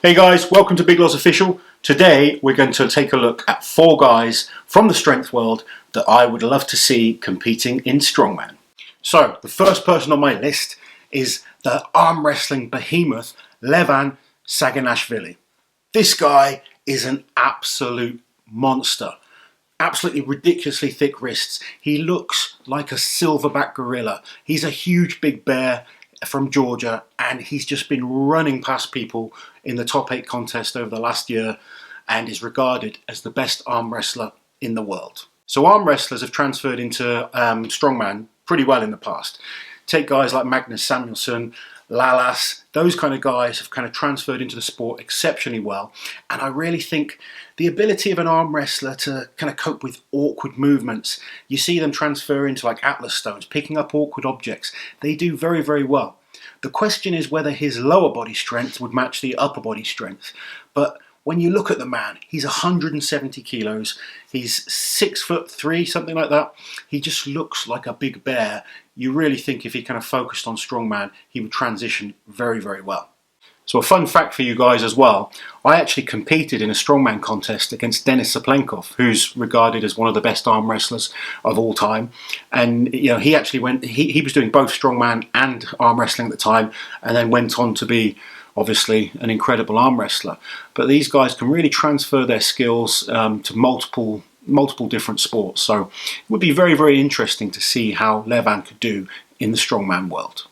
Hey guys, welcome to Big Loss Official. Today we're going to take a look at 4 guys from the strength world that I would love to see competing in Strongman. So the first person on my list is the arm wrestling behemoth Levan Saggin. This guy is an absolute monster. Absolutely ridiculously thick wrists. He looks like a silverback gorilla. He's a huge big bear from Georgia, and he's just been running past people in the top 8 contest over the last year and is regarded as the best arm wrestler in the world. So arm wrestlers have transferred into strongman pretty well in the past. Take guys like Magnus Samuelsson, Lalas, those kind of guys have kind of transferred into the sport exceptionally well, and I really think the ability of an arm wrestler to kind of cope with awkward movements, you see them transfer into like Atlas stones, picking up awkward objects. They do very, very well. The question is whether his lower body strength would match the upper body strength. But when you look at the man, he's 170 kilos, he's 6'3", something like that. He just looks like a big bear. You really think if he kind of focused on strongman, he would transition very, very well. So a fun fact for you guys as well, I actually competed in a strongman contest against Denis Saplenkov, who's regarded as one of the best arm wrestlers of all time. And you know, he actually he was doing both strongman and arm wrestling at the time, and then went on to be obviously an incredible arm wrestler. But these guys can really transfer their skills to multiple different sports. So it would be very, very interesting to see how Levan could do in the strongman world.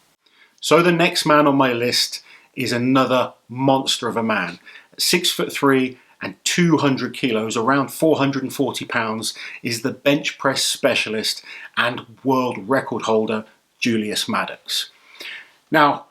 So the next man on my list is another monster of a man. 6'3" and 200 kilos, around 440 pounds, is the bench press specialist and world record holder Julius Maddux. Now,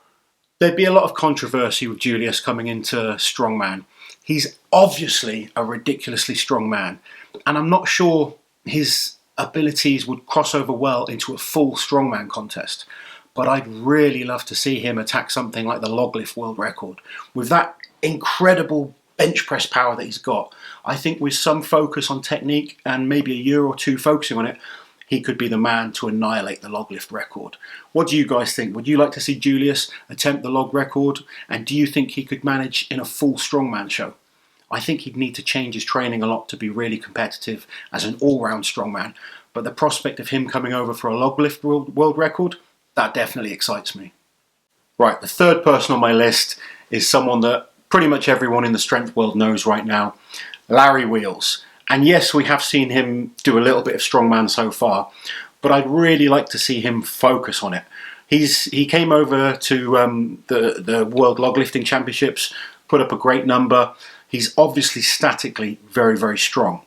there'd be a lot of controversy with Julius coming into strongman. He's obviously a ridiculously strong man, and I'm not sure his abilities would cross over well into a full strongman contest. But I'd really love to see him attack something like the log lift world record. With that incredible bench press power that he's got, I think with some focus on technique and maybe a year or two focusing on it, he could be the man to annihilate the log lift record. What do you guys think? Would you like to see Julius attempt the log record? And do you think he could manage in a full strongman show? I think he'd need to change his training a lot to be really competitive as an all-round strongman. But the prospect of him coming over for a log lift world record, that definitely excites me. Right, the third person on my list is someone that pretty much everyone in the strength world knows right now, Larry Wheels. And yes, we have seen him do a little bit of strongman so far, but I'd really like to see him focus on it. He came over to the World Log Lifting Championships, put up a great number. He's obviously statically very, very strong.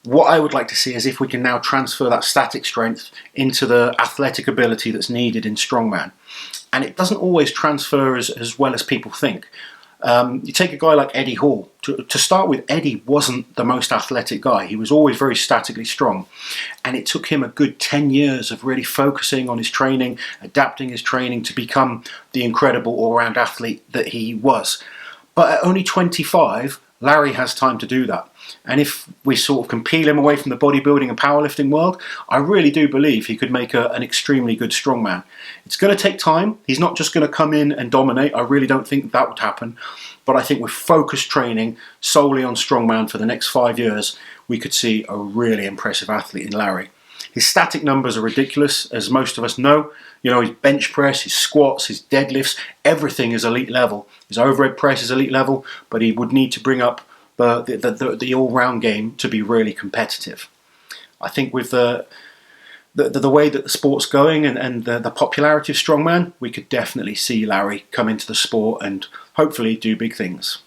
What I would like to see is if we can now transfer that static strength into the athletic ability that's needed in strongman. And it doesn't always transfer as well as people think. You take a guy like Eddie Hall. To start with, Eddie wasn't the most athletic guy. He was always very statically strong. And it took him a good 10 years of really focusing on his training, adapting his training to become the incredible all-round athlete that he was. But at only 25, Larry has time to do that. And if we sort of can peel him away from the bodybuilding and powerlifting world, I really do believe he could make an extremely good strongman. It's going to take time. He's not just going to come in and dominate. I really don't think that would happen. But I think with focused training solely on strongman for the next 5 years, we could see a really impressive athlete in Larry. His static numbers are ridiculous, as most of us know. You know, his bench press, his squats, his deadlifts, everything is elite level. His overhead press is elite level, but he would need to bring up the all-round game to be really competitive. I think with the way that the sport's going and the popularity of strongman, we could definitely see Larry come into the sport and hopefully do big things.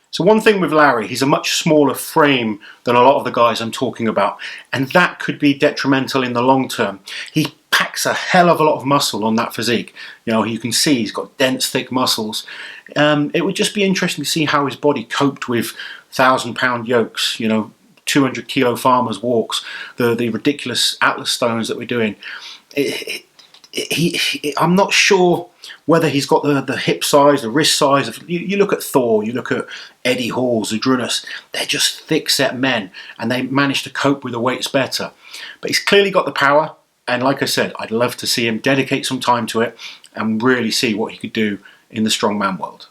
So one thing with Larry, he's a much smaller frame than a lot of the guys I'm talking about, and that could be detrimental in the long term. He packs a hell of a lot of muscle on that physique. You know, you can see he's got dense, thick muscles. It would just be interesting to see how his body coped with 1,000-pound yokes, you know, 200 kilo farmers walks, the ridiculous Atlas stones that we're doing. I'm not sure whether he's got the hip size, the wrist size. You look at Thor, you look at Eddie Hall, Zydrunas, they're just thick-set men, and they manage to cope with the weights better. But he's clearly got the power, and like I said, I'd love to see him dedicate some time to it and really see what he could do in the strongman world.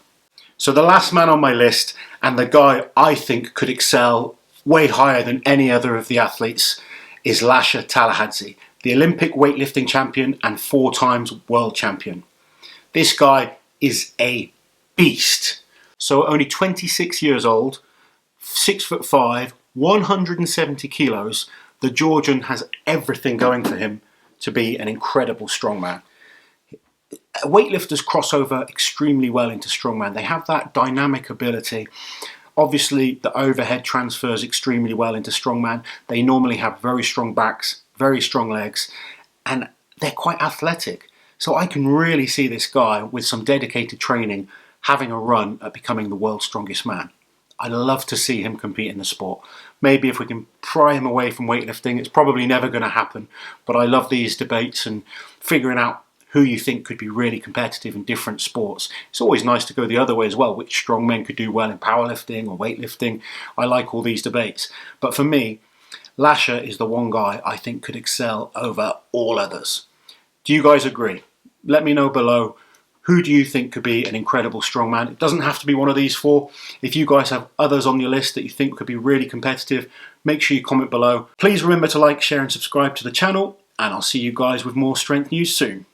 So the last man on my list, and the guy I think could excel way higher than any other of the athletes, is Laurence Shahlaei, the Olympic weightlifting champion and 4 times world champion. This guy is a beast. So only 26 years old, 6'5", 170 kilos, the Georgian has everything going for him to be an incredible strongman. Weightlifters cross over extremely well into strongman. They have that dynamic ability. Obviously, the overhead transfers extremely well into strongman. They normally have very strong backs, very strong legs, and they're quite athletic. So I can really see this guy with some dedicated training having a run at becoming the world's strongest man. I'd love to see him compete in the sport. Maybe if we can pry him away from weightlifting, it's probably never going to happen. But I love these debates and figuring out who you think could be really competitive in different sports. It's always nice to go the other way as well, which strong men could do well in powerlifting or weightlifting. I like all these debates. But for me, Lasha is the one guy I think could excel over all others. Do you guys agree? Let me know below. Who do you think could be an incredible strongman? It doesn't have to be one of these 4. If you guys have others on your list that you think could be really competitive, make sure you comment below. Please remember to like, share and subscribe to the channel, and I'll see you guys with more strength news soon.